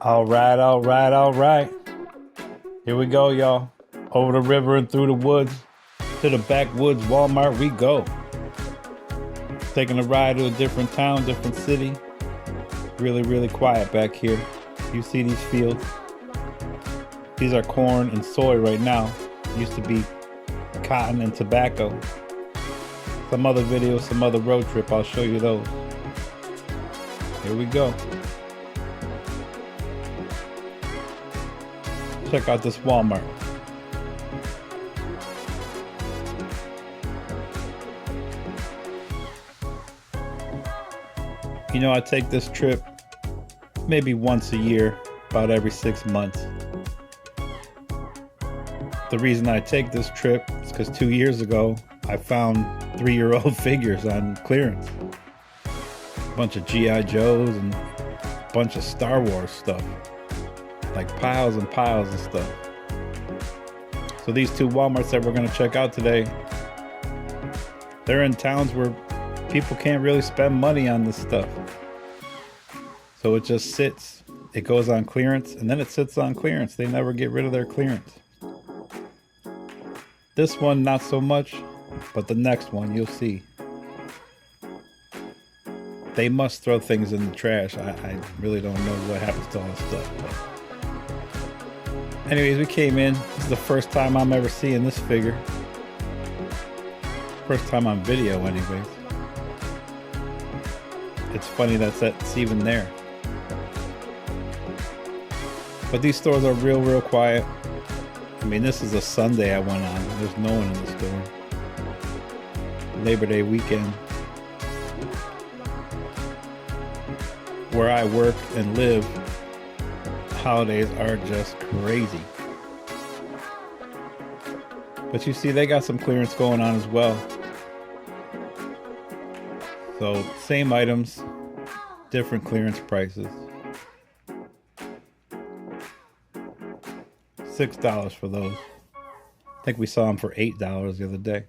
All right, all right, all right. Here we go, y'all. Over the river and through the woods to the backwoods Walmart we go. Taking a ride to a different town, different city. Really, really quiet back here. You see these fields? These are corn and soy right now. Used to be cotton and tobacco. Some other videos, some other road trip, I'll show you those. Here we go. Check out this Walmart. You know, I take this trip maybe once a year, about every 6 months. The reason I take this trip is because 2 years ago, I found 3-year-old figures on clearance. A bunch of G.I. Joes and a bunch of Star Wars stuff. Like piles and piles of stuff. So these two Walmarts that we're going to check out today, they're in towns where people can't really spend money on this stuff. So it just sits. It goes on clearance and then it sits on clearance. They never get rid of their clearance. This one, not so much, but the next one, you'll see. They must throw things in the trash. I really don't know what happens to all this stuff. But anyways, we came in. This is the first time I'm ever seeing this figure. First time on video, anyways. It's funny that's even there. But these stores are real quiet. I mean, this is a Sunday I went on. There's no one in the store. Labor Day weekend. Where I work and live, holidays are just crazy. But you see, they got some clearance going on as well. So, same items, different clearance prices. $6 for those. I think we saw them for $8 the other day.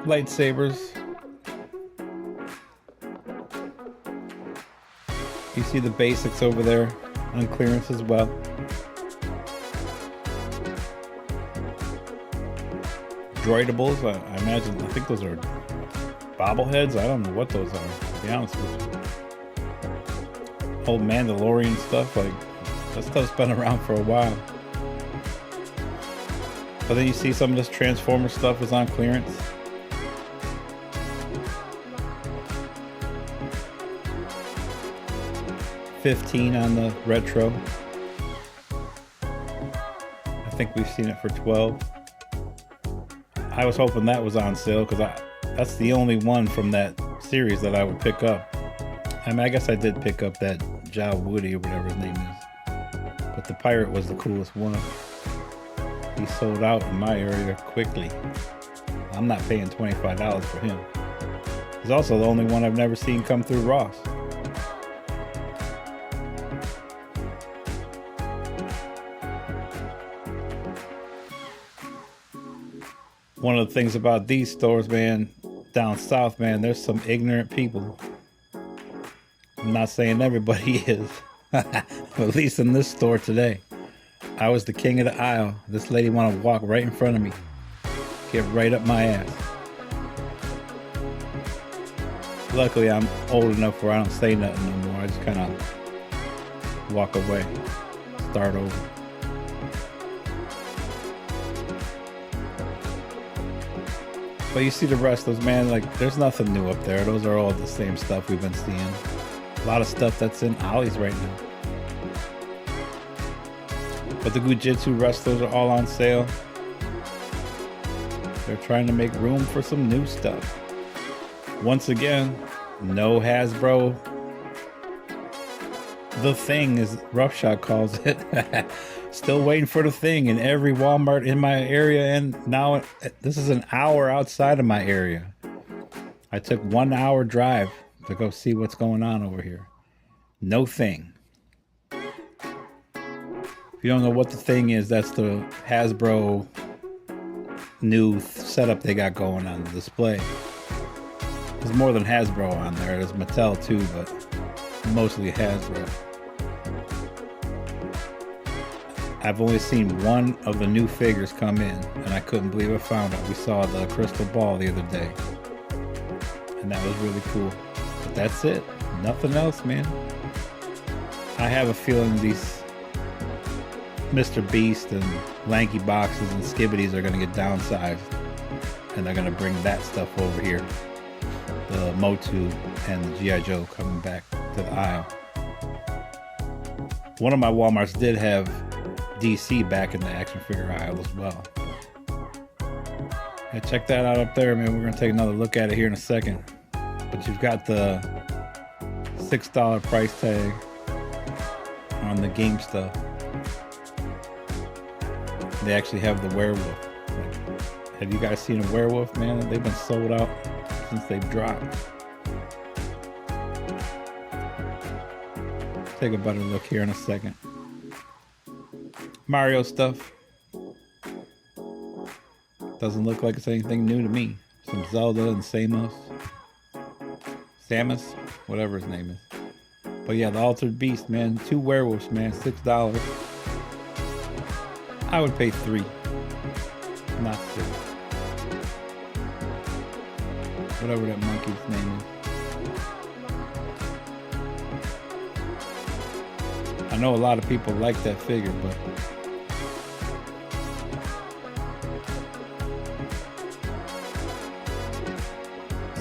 Lightsabers. You see the basics over there on clearance as well. Droidables, I imagine, I think those are bobbleheads. I don't know what those are, to be honest with you. Old Mandalorian stuff, like that stuff's been around for a while. But then you see some of this Transformer stuff is on clearance. $15 on the retro. I think we've seen it for $12. I was hoping that was on sale because that's the only one from that series that I would pick up. I mean, I guess I did pick up that Jao Woody or whatever his name is. But the pirate was the coolest one. He sold out in my area quickly. I'm not paying $25 for him. He's also the only one I've never seen come through Ross. One of the things about these stores, man, down south, man, there's some ignorant people. I'm not saying everybody is, but at least in this store today. I was the king of the aisle. This lady wanted to walk right in front of me, get right up my ass. Luckily, I'm old enough where I don't say nothing no more. I just kind of walk away, start over. But you see the rest of those, man, like there's nothing new up there. Those are all the same stuff we've been seeing. A lot of stuff that's in Ollie's right now. But the Gujitsu wrestlers are all on sale. They're trying to make room for some new stuff. Once again, no Hasbro. The Thing, as Roughshot calls it. Still waiting for the Thing in every Walmart in my area, and now this is an hour outside of my area. I took 1 hour drive to go see what's going on over here. No Thing. If you don't know what the Thing is, that's the Hasbro new setup they got going on the display. There's more than Hasbro on there. There's Mattel too, but mostly Hasbro. I've only seen one of the new figures come in, and I couldn't believe I found it. We saw the crystal ball the other day, and that was really cool. But that's it. Nothing else, man. I have a feeling these Mr. Beast and Lanky Boxes and Skibbities are going to get downsized, and they're going to bring that stuff over here. The Motu and the G.I. Joe coming back to the aisle. One of my Walmarts did have DC back in the action figure aisle as well. Yeah, check that out up there, man. We're going to take another look at it here in a second. But you've got the $6 price tag on the game stuff. They actually have the werewolf. Like, have you guys seen a werewolf, man? They've been sold out since they've dropped. Take a better look here in a second. Mario stuff. Doesn't look like it's anything new to me. Some Zelda and Samus, whatever his name is. But yeah, the Altered Beast, man. 2 werewolves, man. $6. I would pay 3, not 6. Whatever that monkey's name is. I know a lot of people like that figure, but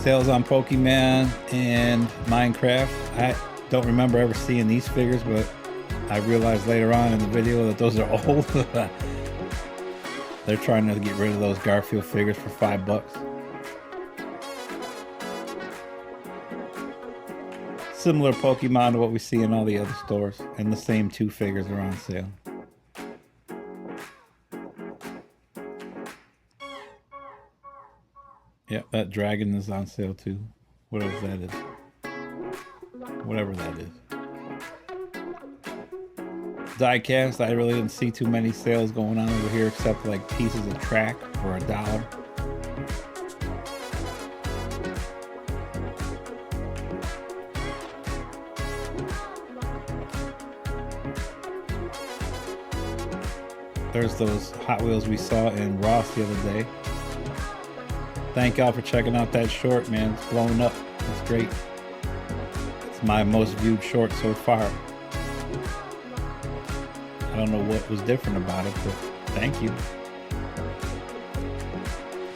sales on Pokemon and Minecraft. I don't remember ever seeing these figures, but I realized later on in the video that those are old. They're trying to get rid of those Garfield figures for $5. Similar Pokemon to what we see in all the other stores, and the same 2 figures are on sale. Yep, that dragon is on sale too. Whatever that is. Whatever that is. Diecast, I really didn't see too many sales going on over here except like pieces of track for $1. There's those Hot Wheels we saw in Ross the other day. Thank y'all for checking out that short, man. It's blowing up. It's great. It's my most viewed short so far. I don't know what was different about it, but thank you.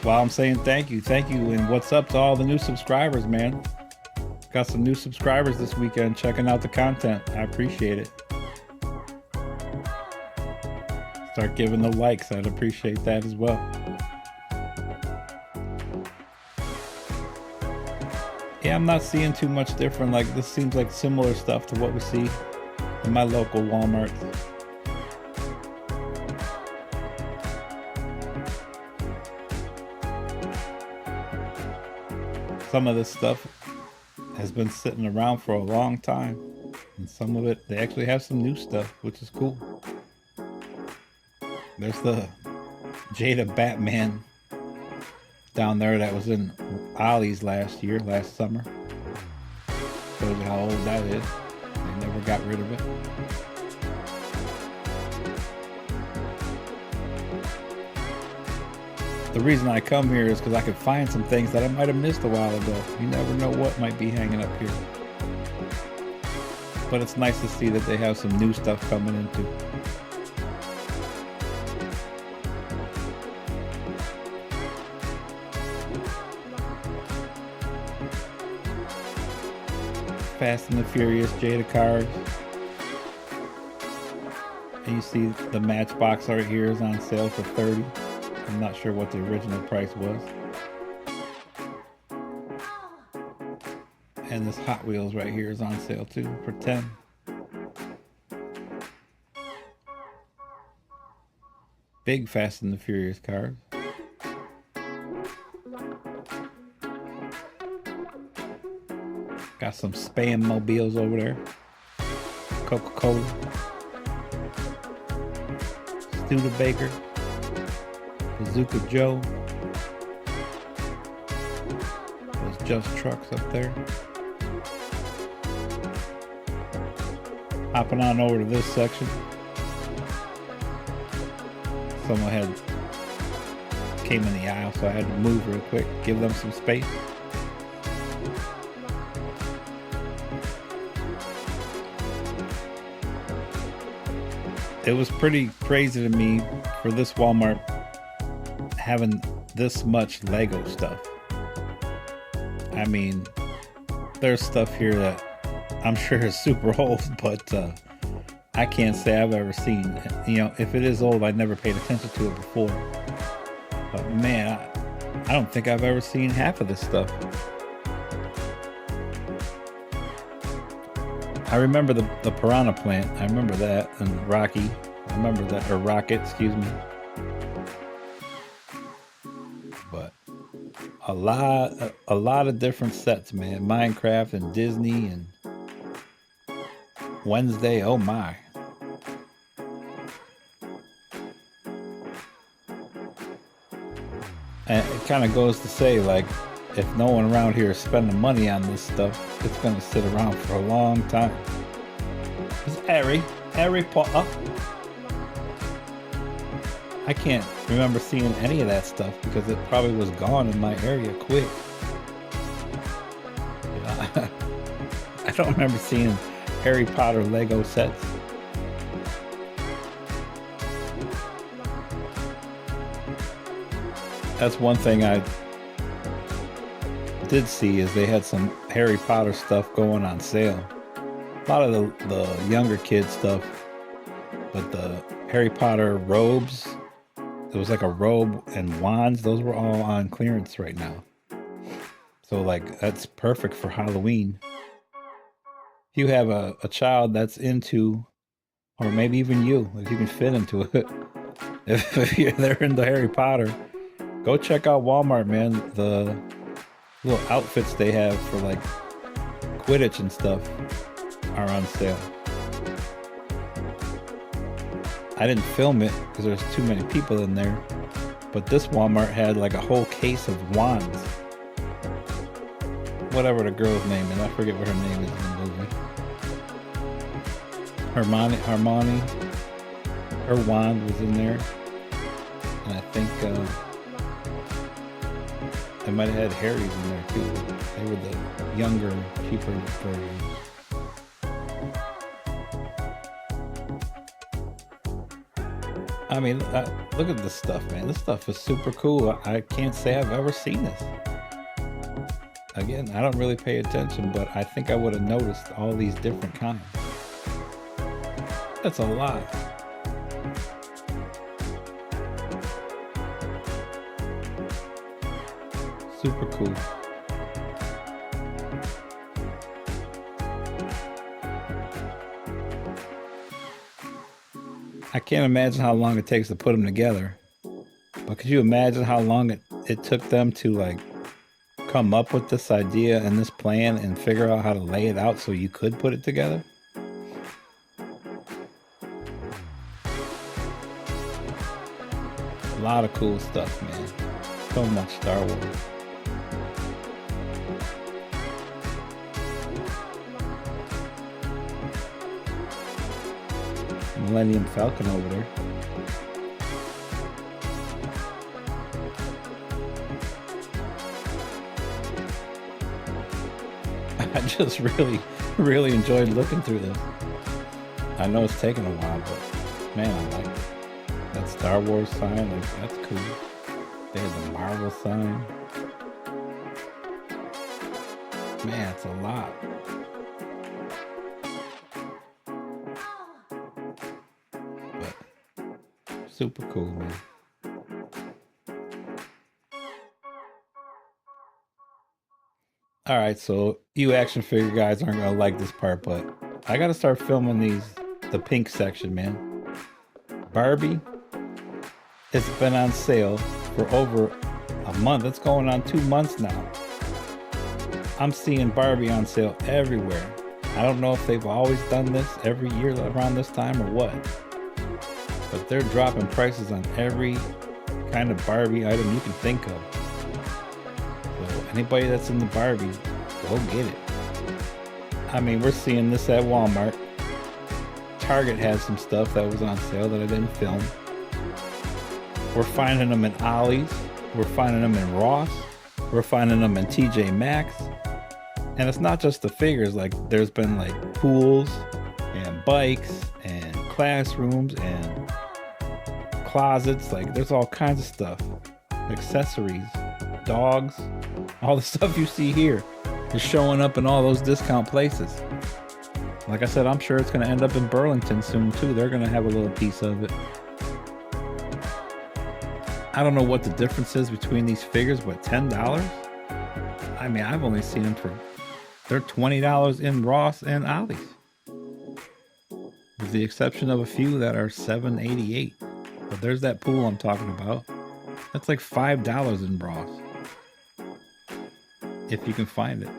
While I'm saying thank you, and what's up to all the new subscribers, man. Got some new subscribers this weekend checking out the content. I appreciate it. Start giving the likes. I'd appreciate that as well. Yeah, I'm not seeing too much different. Like, this seems like similar stuff to what we see in my local Walmart. Some of this stuff has been sitting around for a long time, and some of it, they actually have some new stuff, which is cool. There's the Jada Batman down there that was in Ollie's last summer. Shows you how old that is. They never got rid of it. The reason I come here is because I could find some things that I might have missed a while ago. You never know what might be hanging up here. But it's nice to see that they have some new stuff coming in too. Fast and the Furious Jada cars. And you see the Matchbox right here is on sale for $30. I'm not sure what the original price was. And this Hot Wheels right here is on sale too for $10. Big Fast and the Furious cars. Got some Spam mobiles over there. Coca-Cola. Studebaker. Bazooka Joe. Those Just Trucks up there. Hopping on over to this section. Someone came in the aisle, so I had to move real quick, give them some space. It was pretty crazy to me for this Walmart having this much Lego stuff. I mean, there's stuff here that I'm sure is super old, but I can't say I've ever seen. You know, if it is old, I never paid attention to it before. But man, I don't think I've ever seen half of this stuff. I remember the Piranha Plant. I remember that, and Rocky. I remember that, or Rocket, excuse me. But a lot of different sets, man. Minecraft and Disney and Wednesday. Oh my. And it kind of goes to say, like, if no one around here is spending money on this stuff, it's going to sit around for a long time. It's Harry Potter. I can't remember seeing any of that stuff because it probably was gone in my area quick. I don't remember seeing Harry Potter Lego sets. That's one thing I did see, is they had some Harry Potter stuff going on sale. A lot of the younger kid stuff, but the Harry Potter robes, it was like a robe and wands, those were all on clearance right now. So like, that's perfect for Halloween. If you have a child that's into, or maybe even you, if you can fit into it, if they're into Harry Potter, go check out Walmart, man. The little outfits they have for like Quidditch and stuff are on sale. I didn't film it because there's too many people in there, but this Walmart had like a whole case of wands. Whatever the girl's name is, I forget what her name is in the movie. Hermione, her wand was in there, and I think they might have had Harry's in there too. They were the younger, cheaper versions. I mean, look at this stuff, man. This stuff is super cool. I can't say I've ever seen this. Again, I don't really pay attention, but I think I would have noticed all these different kinds. That's a lot. Super cool. I can't imagine how long it takes to put them together. But could you imagine how long it took them to like come up with this idea and this plan and figure out how to lay it out so you could put it together? A lot of cool stuff, man. So much Star Wars. Millennium Falcon over there. I just really enjoyed looking through this. I know it's taken a while, but man, I like it. That Star Wars sign, like, that's cool. They have the Marvel sign. Man, it's a lot. But super cool, man. Alright, so you action figure guys aren't gonna like this part, but I gotta start filming the pink section, man. Barbie, it's been on sale for over a month. It's going on 2 months now. I'm seeing Barbie on sale everywhere. I don't know if they've always done this every year around this time or what, but they're dropping prices on every kind of Barbie item you can think of. So Anybody that's in the Barbie, go get it. I mean, we're seeing this at Walmart. Target has some stuff that was on sale that I didn't film. We're finding them in Ollie's. We're finding them in Ross. We're finding them in TJ Maxx. And it's not just the figures, like there's been like pools and bikes and classrooms and closets. Like there's all kinds of stuff. Accessories, dogs, all the stuff you see here is showing up in all those discount places. Like I said, I'm sure it's going to end up in Burlington soon too. They're going to have a little piece of it. I don't know what the difference is between these figures, but $10? I mean, I've only seen them for, they're $20 in Ross and Ollie's. With the exception of a few that are $7.88. But there's that pool I'm talking about. That's like $5 in Ross. If you can find it.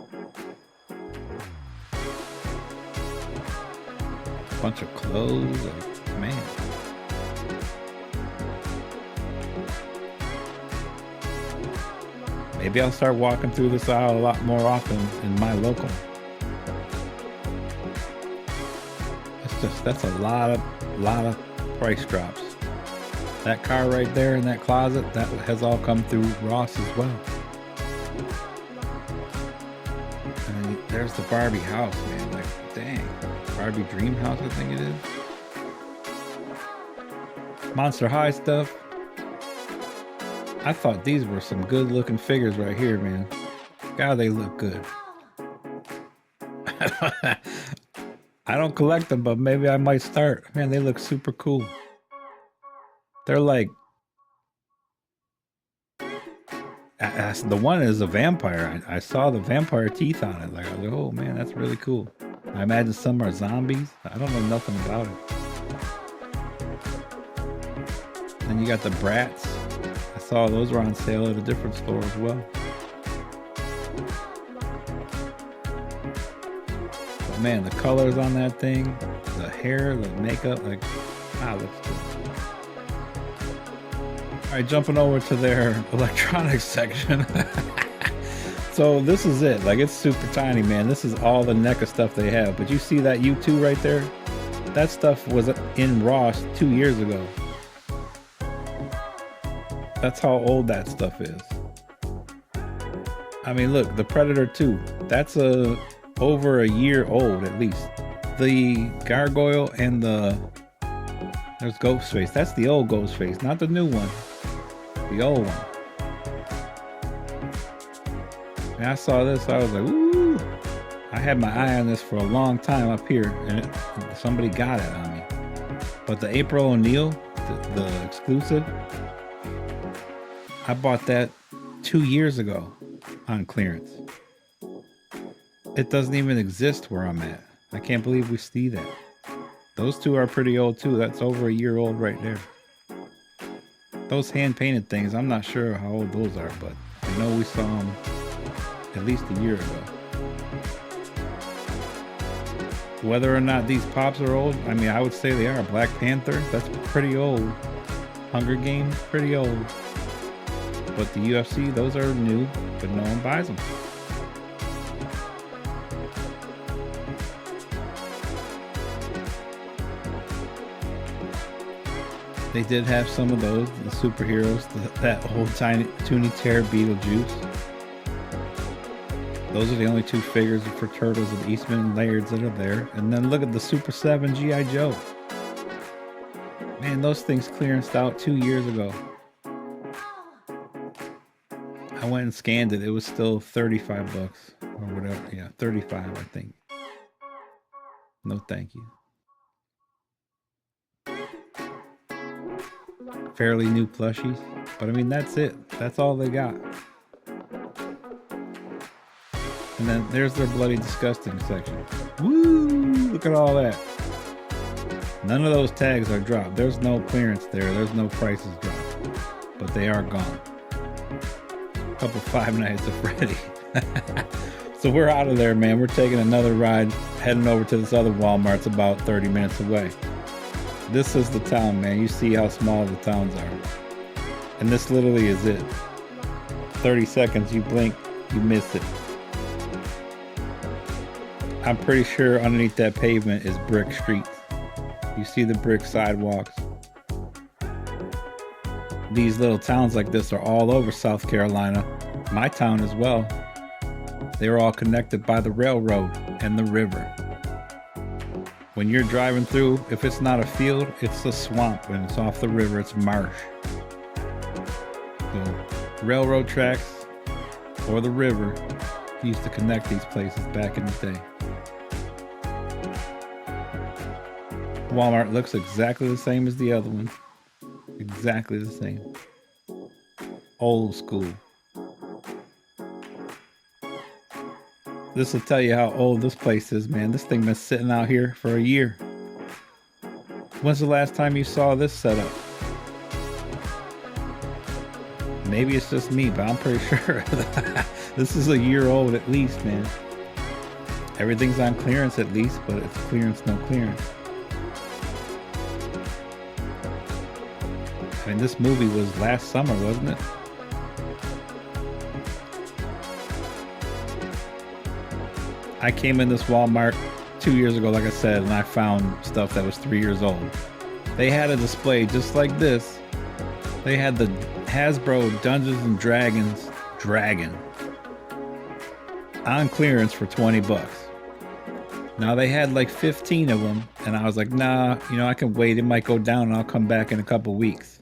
Bunch of clothes, like, man. Maybe I'll start walking through this aisle a lot more often in my local. That's a lot of price drops. That car right there in that closet, that has all come through Ross as well. And there's the Barbie house, man. Like, dang. Barbie Dream House, I think it is. Monster High stuff. I thought these were some good looking figures right here, man. God, they look good. I don't collect them, but maybe I might start. Man, they look super cool. They're like... the one is a vampire. I saw the vampire teeth on it. Like, I was like, oh man, that's really cool. I imagine some are zombies. I don't know nothing about it. Then you got the Bratz. I saw those were on sale at a different store as well. But man, the colors on that thing, the hair, the makeup, like, looks good. All right, jumping over to their electronics section. So this is it. Like, it's super tiny, man. This is all the NECA stuff they have. But you see that U2 right there? That stuff was in Ross 2 years ago. That's how old that stuff is. I mean, look, the Predator 2. That's over a year old at least. The Gargoyle and there's Ghostface. That's the old Ghostface, not the new one. The old one. And I saw this, I was like, ooh. I had my eye on this for a long time up here, and somebody got it on me. But the April O'Neil, the exclusive, I bought that 2 years ago on clearance. It doesn't even exist where I'm at. I can't believe we see that. Those two are pretty old too. That's over a year old right there. Those hand-painted things, I'm not sure how old those are, but I know we saw them at least a year ago. Whether or not these pops are old, I mean, I would say they are. Black Panther, that's pretty old. Hunger Games, pretty old. But the UFC, those are new, but no one buys them. They did have some of those, the superheroes, that old tiny Toonie Terror Beetlejuice. Those are the only two figures for Turtles of Eastman and Lairds that are there. And then look at the Super 7 G.I. Joe. Man, those things clearanced out 2 years ago. I went and scanned it. It was still 35 bucks or whatever. Yeah, 35, I think. No, thank you. Fairly new plushies. But I mean, that's it. That's all they got. And then there's their Bloody Disgusting section. Woo! Look at all that. None of those tags are dropped. There's no clearance there. There's no prices dropped. But they are gone. A couple Five Nights at Freddy. So we're out of there, man. We're taking another ride, heading over to this other Walmart. It's about 30 minutes away. This is the town, man. You see how small the towns are. And this literally is it. 30 seconds, you blink, you miss it. I'm pretty sure underneath that pavement is brick streets. You see the brick sidewalks. These little towns like this are all over South Carolina. My town as well. They were all connected by the railroad and the river. When you're driving through, if it's not a field, it's a swamp. When it's off the river, it's marsh. So railroad tracks or the river used to connect these places back in the day. Walmart looks exactly the same as the other one. Exactly the same. Old school. This will tell you how old this place is, man. This thing been sitting out here for a year. When's the last time you saw this setup? Maybe it's just me, but I'm pretty sure this is a year old at least, man. Everything's on clearance at least, but it's clearance, no clearance. I mean, this movie was last summer, wasn't it? I came in this Walmart 2 years ago, like I said, and I found stuff that was 3 years old. They had a display just like this. They had the Hasbro Dungeons and Dragons Dragon on clearance for 20 bucks. Now they had like 15 of them, and I was like, nah, I can wait. It might go down and I'll come back in a couple weeks.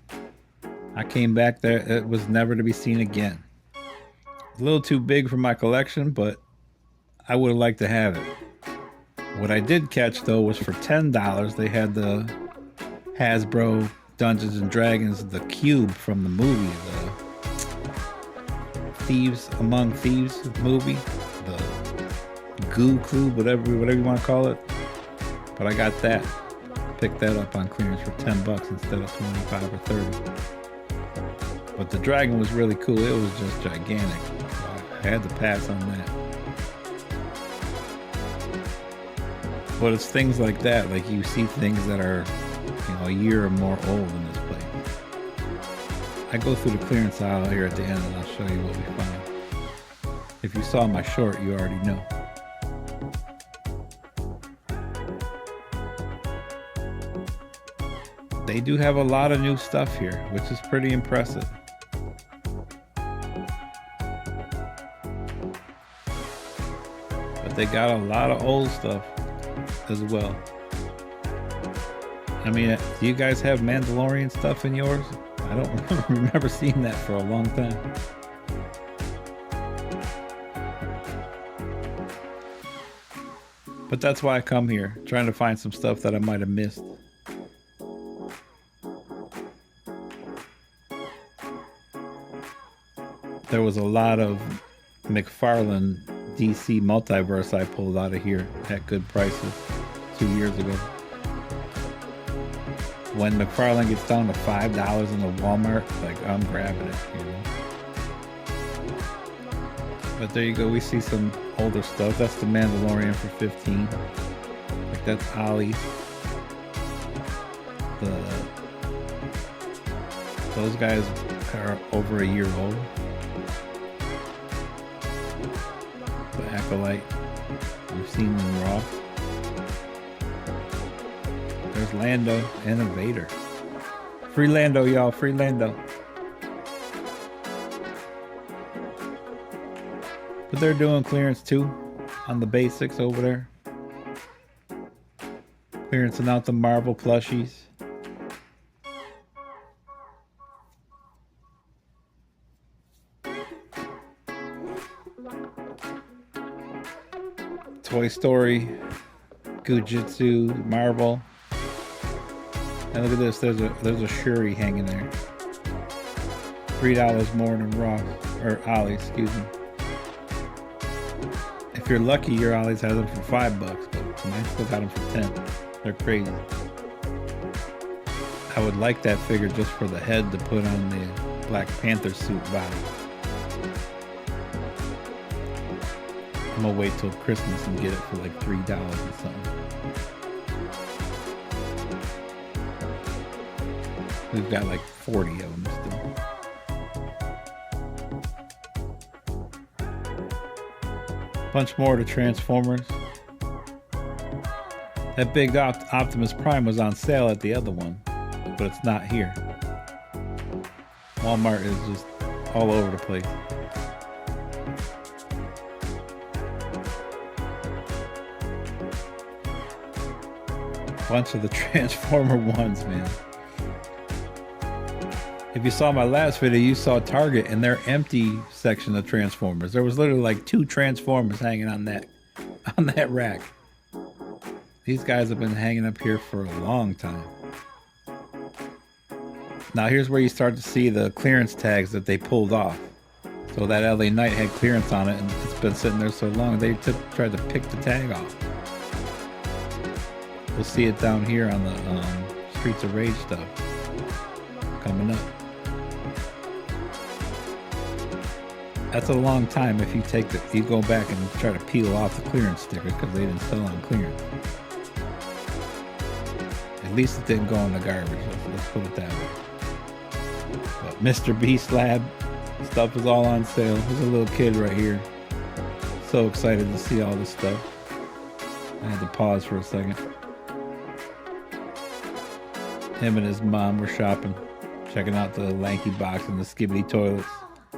I came back there. It was never to be seen again. A little too big for my collection, but I would have liked to have it. What I did catch though was for $10, they had the Hasbro Dungeons and Dragons, the cube from the movie, the Thieves Among Thieves movie, the Goo Clue, whatever you want to call it. But I got that. Picked that up on clearance for 10 bucks instead of 25 or 30. But the dragon was really cool. It was just gigantic. So I had to pass on that. But it's things like that, like you see things that are, a year or more old in this place. I go through the clearance aisle here at the end and I'll show you what we found. If you saw my short, you already know. They do have a lot of new stuff here, which is pretty impressive. But they got a lot of old stuff as well. I mean, do you guys have Mandalorian stuff in yours? I don't remember seeing that for a long time. But that's why I come here, trying to find some stuff that I might have missed. There was a lot of McFarlane DC Multiverse I pulled out of here at good prices 2 years ago. When McFarlane gets down to $5 in a Walmart, like, I'm grabbing it, But there you go, we see some older stuff. That's the Mandalorian for 15. Like, that's Ollie's. Those guys are over a year old. The Acolyte, we've seen them raw. There's Lando and a Vader. Free Lando, y'all, free Lando. But they're doing clearance too on the basics over there. Clearancing out the Marvel plushies. Toy Story, Gujitsu, Marvel. And look at this, there's a Shuri hanging there. $3 more than Ross, or Ollie, excuse me. If you're lucky, your Ollie's has them for $5, but mine still got them for 10. They're crazy. I would like that figure just for the head to put on the Black Panther suit body. I'm gonna wait till Christmas and get it for like $3 or something. We've got like 40 of them still. Bunch more to Transformers. That big Optimus Prime was on sale at the other one, but it's not here. Walmart is just all over the place. Bunch of the Transformer ones, man. If you saw my last video, you saw Target in their empty section of Transformers. There was literally like 2 Transformers hanging on that rack. These guys have been hanging up here for a long time. Now here's where you start to see the clearance tags that they pulled off. So that LA Knight had clearance on it, and it's been sitting there so long they tried to pick the tag off. We'll see it down here on the Streets of Rage stuff coming up. That's a long time if you go back and try to peel off the clearance stickers because they didn't sell on clearance. At least it didn't go in the garbage. Let's put it that way. But Mr. Beast Lab stuff is all on sale. There's a little kid right here. So excited to see all this stuff. I had to pause for a second. Him and his mom were shopping, checking out the Lanky Box and the Skibidi toilets. I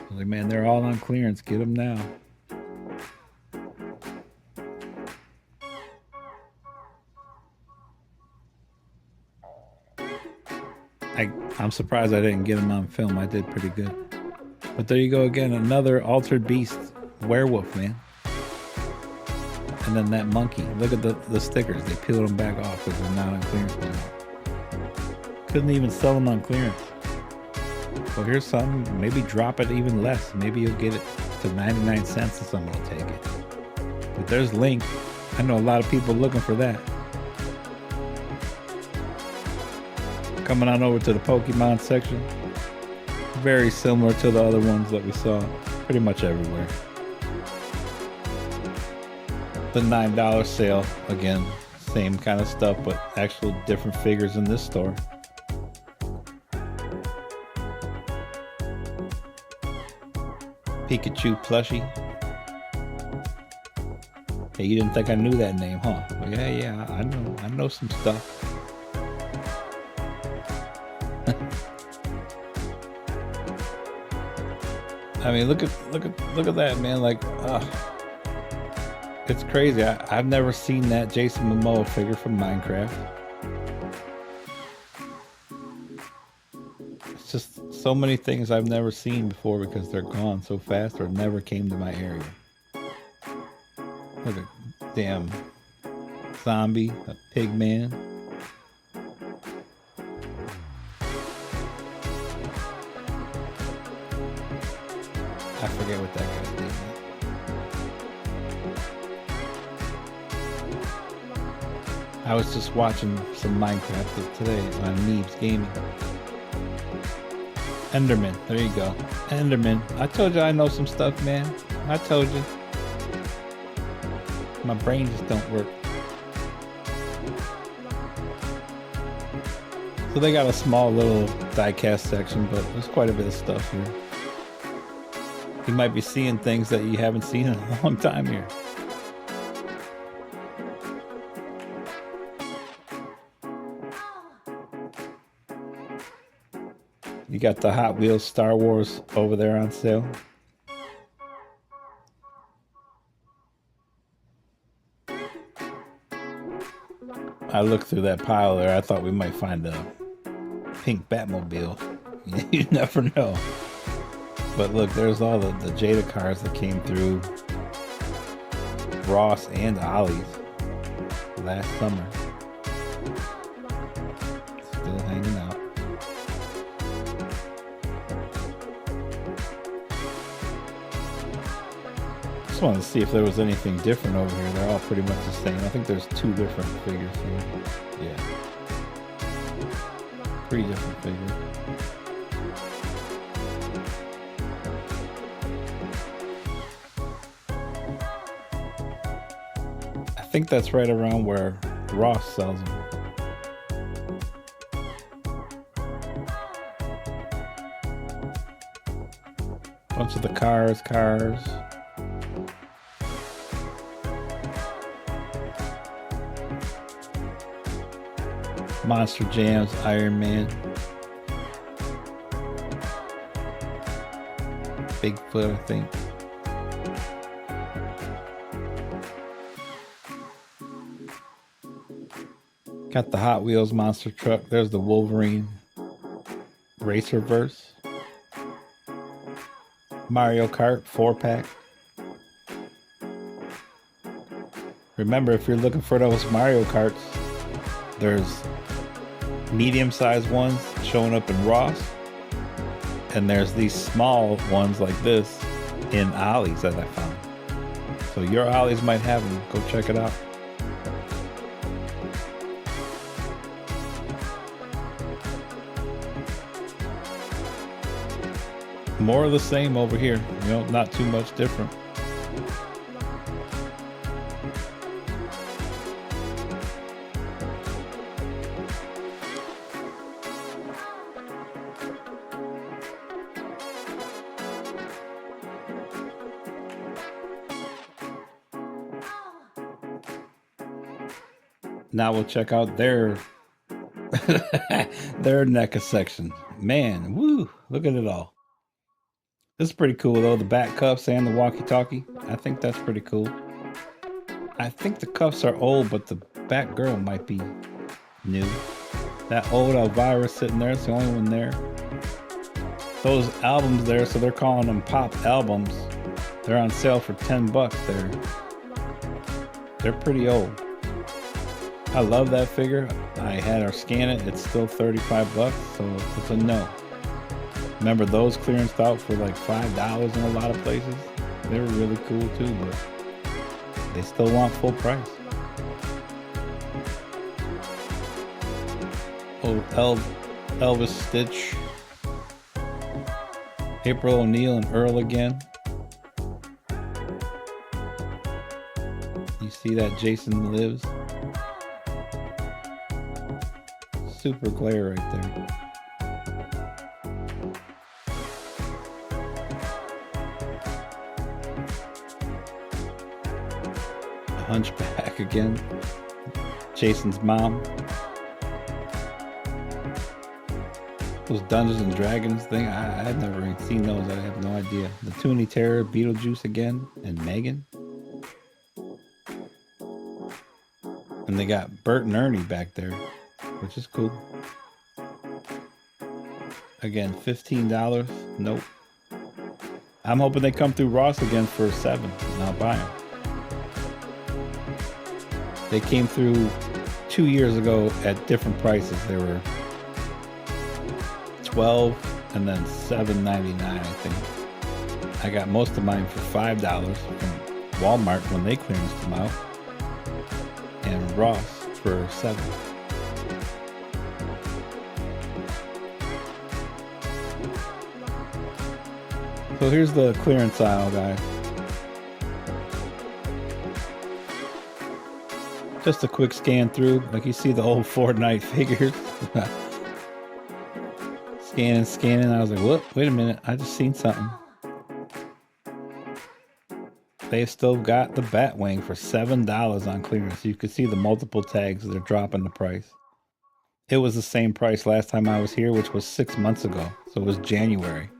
was like, man, they're all on clearance. Get them now. I'm surprised I didn't get them on film. I did pretty good. But there you go again, another Altered Beast werewolf, man. And then that monkey. Look at the stickers. They peeled them back off because they're not on clearance anymore. Couldn't even sell them on clearance. So here's something. Maybe drop it even less. Maybe you'll get it to 99 cents and someone will take it. But there's Link. I know a lot of people looking for that. Coming on over to the Pokemon section. Very similar to the other ones that we saw pretty much everywhere. The $9 sale, again, same kind of stuff, but actual different figures in this store. Pikachu plushie. Hey, you didn't think I knew that name, huh? Well, yeah, I know some stuff. I mean, look at that, man. Like, it's crazy. I've never seen that Jason Momoa figure from Minecraft. It's just so many things I've never seen before because they're gone so fast or never came to my area. Look at damn zombie, a pig man. I forget what that guy's name is. I was just watching some Minecraft today on Neebs Gaming. Enderman, there you go. Enderman. I told you I know some stuff, man. I told you. My brain just don't work. So they got a small little die-cast section, but there's quite a bit of stuff here. You might be seeing things that you haven't seen in a long time here. You got the Hot Wheels Star Wars over there on sale. I looked through that pile there. I thought we might find a pink Batmobile. You never know. But look, there's all the Jada cars that came through Ross and Ollie's last summer. Still hanging out. Just wanted to see if there was anything different over here. They're all pretty much the same. I think there's 2 different figures here. Yeah. 3 different figures. I think that's right around where Ross sells them. Bunch of the cars. Monster Jams, Iron Man, Bigfoot, I think. Got the Hot Wheels monster truck. There's the Wolverine Racerverse. Mario Kart 4-pack. Remember, if you're looking for those Mario Karts, there's medium-sized ones showing up in Ross, and there's these small ones like this in Ollie's that I found. So your Ollie's might have them. Go check it out. More of the same over here, you know, not too much different. Now we'll check out their their NECA section. Man, woo, look at it all. This is pretty cool though, the back cuffs and the walkie-talkie. I think that's pretty cool. I think the cuffs are old, but the back girl might be new. That old Elvira sitting there, it's the only one there. Those albums there, so they're calling them pop albums. They're on sale for 10 bucks there. They're pretty old. I love that figure. I had her scan it, it's still 35 bucks, so it's a no. Remember, those clearanced out for like $5 in a lot of places. They were really cool too, but they still want full price. Old Elvis Stitch, April O'Neil and Earl again. You see that Jason Lives? Super glare right there. Hunchback again. Jason's mom. Those Dungeons and Dragons thing, I had never even seen those. I have no idea. The Toonie Terror, Beetlejuice again, and Megan. And they got Bert and Ernie back there, which is cool. Again, $15. Nope. I'm hoping they come through Ross again for $7, and I'll buy them. They came through 2 years ago at different prices. They were $12 and then $7.99, I think. I got most of mine for $5 from Walmart when they clearanced them out, and Ross for $7. So here's the clearance aisle, guys. Just a quick scan through, like you see the old Fortnite figures. Scanning, I was like, whoop, wait a minute, I just seen something. They've still got the Batwing for $7 on clearance. You could see the multiple tags, they're dropping the price. It was the same price last time I was here, which was 6 months ago. So it was January.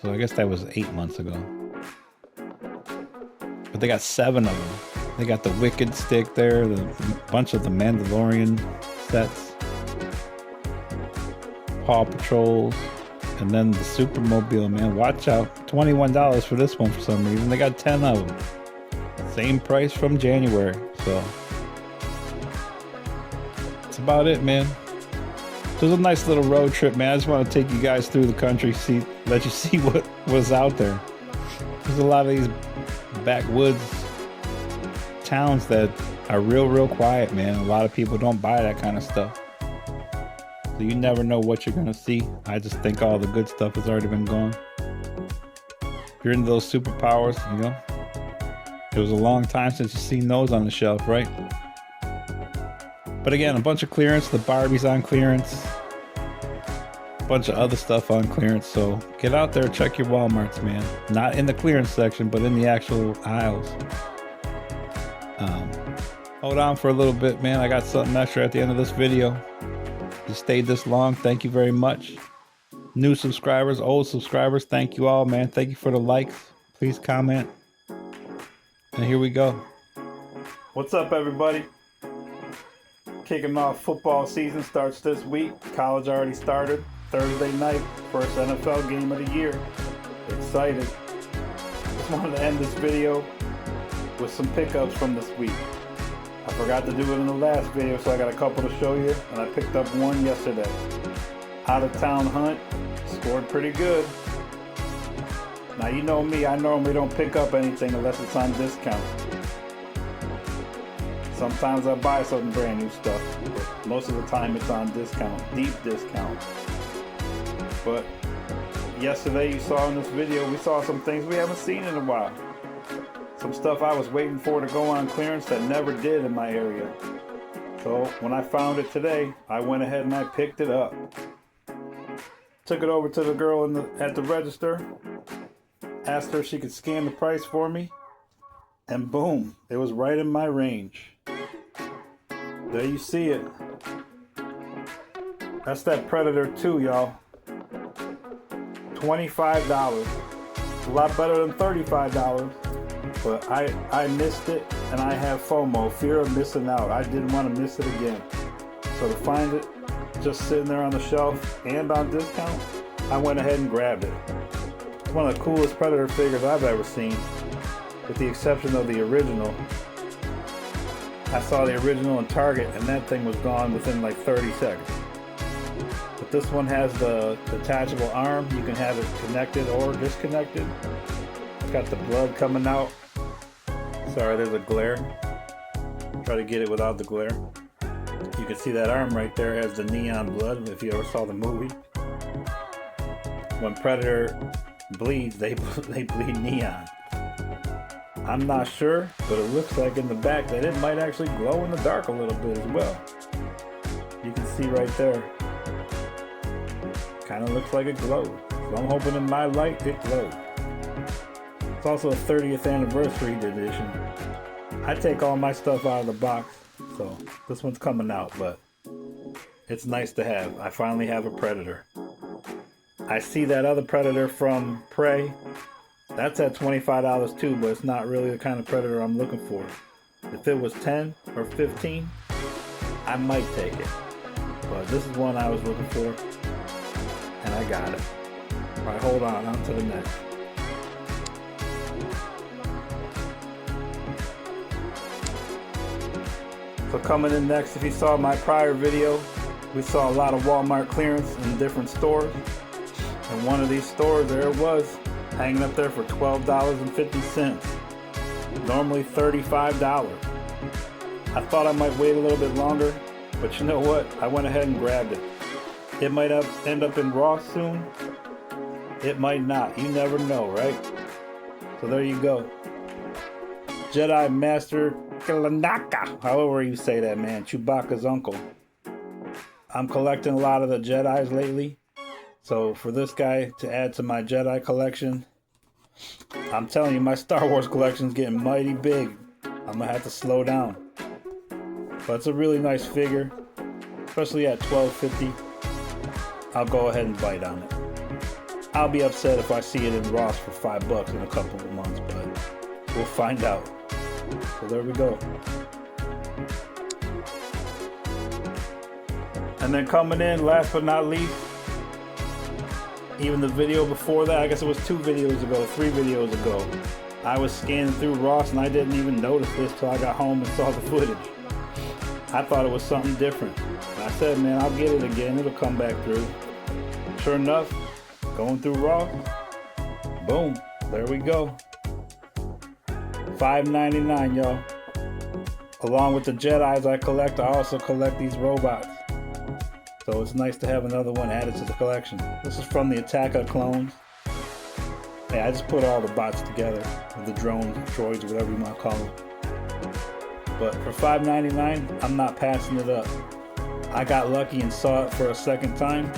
So I guess that was 8 months ago. But they got 7 of them. They got the Wicked stick there, the bunch of the Mandalorian sets, Paw Patrols, and then the Supermobile, man. Watch out. $21 for this one for some reason. They got 10 of them. Same price from January. So that's about it, man. It was a nice little road trip, man. I just want to take you guys through the country, let you see what was out there. There's a lot of these backwoods towns that are real quiet, man. A lot of people don't buy that kind of stuff, so you never know what you're gonna see. I just think all the good stuff has already been gone. If you're into those superpowers, you know, it was a long time since you've seen those on the shelf, right? But again, a bunch of clearance. The Barbies on clearance, a bunch of other stuff on clearance. So get out there, check your Walmarts, man. Not in the clearance section, but in the actual aisles. Hold on for a little bit, man. I got something extra at the end of this video. you stayed this long, thank you very much. New subscribers, old subscribers, thank you all, man. Thank you for the likes. Please comment. And here we go. What's up, everybody? Kicking off football season starts this week. College already started. Thursday night, first NFL game of the year. Excited. Just wanted to end this video with some pickups from this week. I forgot to do it in the last video, so I got a couple to show you, and I picked up one yesterday. Out of town hunt, scored pretty good. Now you know me, I normally don't pick up anything unless it's on discount. Sometimes I buy some brand new stuff, but most of the time it's on discount, deep discount. But yesterday you saw in this video, we saw some things we haven't seen in a while. Some stuff I was waiting for to go on clearance that never did in my area. So when I found it today, I went ahead and I picked it up. Took it over to the girl at the register, asked her if she could scan the price for me, and boom, it was right in my range. There you see it. That's that Predator 2, y'all. $25. A lot better than $35. But I missed it, and I have FOMO, fear of missing out. I didn't want to miss it again. So to find it just sitting there on the shelf and on discount, I went ahead and grabbed it. It's one of the coolest Predator figures I've ever seen, with the exception of the original. I saw the original in Target, and that thing was gone within like 30 seconds. But this one has the detachable arm. You can have it connected or disconnected. It's got the blood coming out. Sorry, there's a glare. Try to get it without the glare. You can see that arm right there has the neon blood, if you ever saw the movie. When Predator bleeds, they bleed neon. I'm not sure, but it looks like in the back that it might actually glow in the dark a little bit as well. You can see right there. Kind of looks like it glows. So I'm hoping in my light it glows. It's also a 30th anniversary edition. I take all my stuff out of the box, so this one's coming out, but it's nice to have. I finally have a Predator. I see that other Predator from Prey. That's at $25 too, but it's not really the kind of Predator I'm looking for. If it was 10 or 15, I might take it. But this is one I was looking for, and I got it. All right, hold on to the next. So coming in next, if you saw my prior video, we saw a lot of Walmart clearance in different stores. And one of these stores, there it was, hanging up there for $12.50. Normally $35. I thought I might wait a little bit longer, but you know what? I went ahead and grabbed it. It might end up in Ross soon. It might not. You never know, right? So there you go. Jedi Master Kalanaka, however you say that, man. Chewbacca's uncle. I'm collecting a lot of the Jedis lately. So for this guy to add to my Jedi collection, I'm telling you, my Star Wars collection's getting mighty big. I'm gonna have to slow down. But it's a really nice figure, especially at $12.50. I'll go ahead and bite on it. I'll be upset if I see it in Ross for $5 in a couple of months, but we'll find out. So there we go. And then coming in, last but not least, even the video before that, I guess it was 3 videos ago, I was scanning through Ross and I didn't even notice this till I got home and saw the footage. I thought it was something different. And I said, man, I'll get it again. It'll come back through. Sure enough, going through Ross, boom, there we go. $5.99, y'all. Along with the Jedis I collect, I also collect these robots. So it's nice to have another one added to the collection. This is from the Attack of Clones. Hey, I just put all the bots together, with the drones, droids, whatever you want to call them. But for $5.99, I'm not passing it up. I got lucky and saw it for a second time,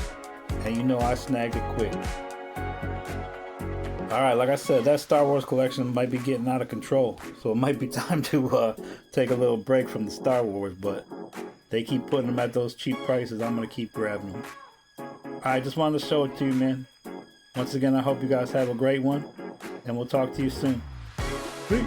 and you know I snagged it quick. Alright, like I said, that Star Wars collection might be getting out of control, so it might be time to take a little break from the Star Wars, but They keep putting them at those cheap prices. I'm going to keep grabbing them. I just wanted to show it to you, man. Once again, I hope you guys have a great one, and we'll talk to you soon. Peace.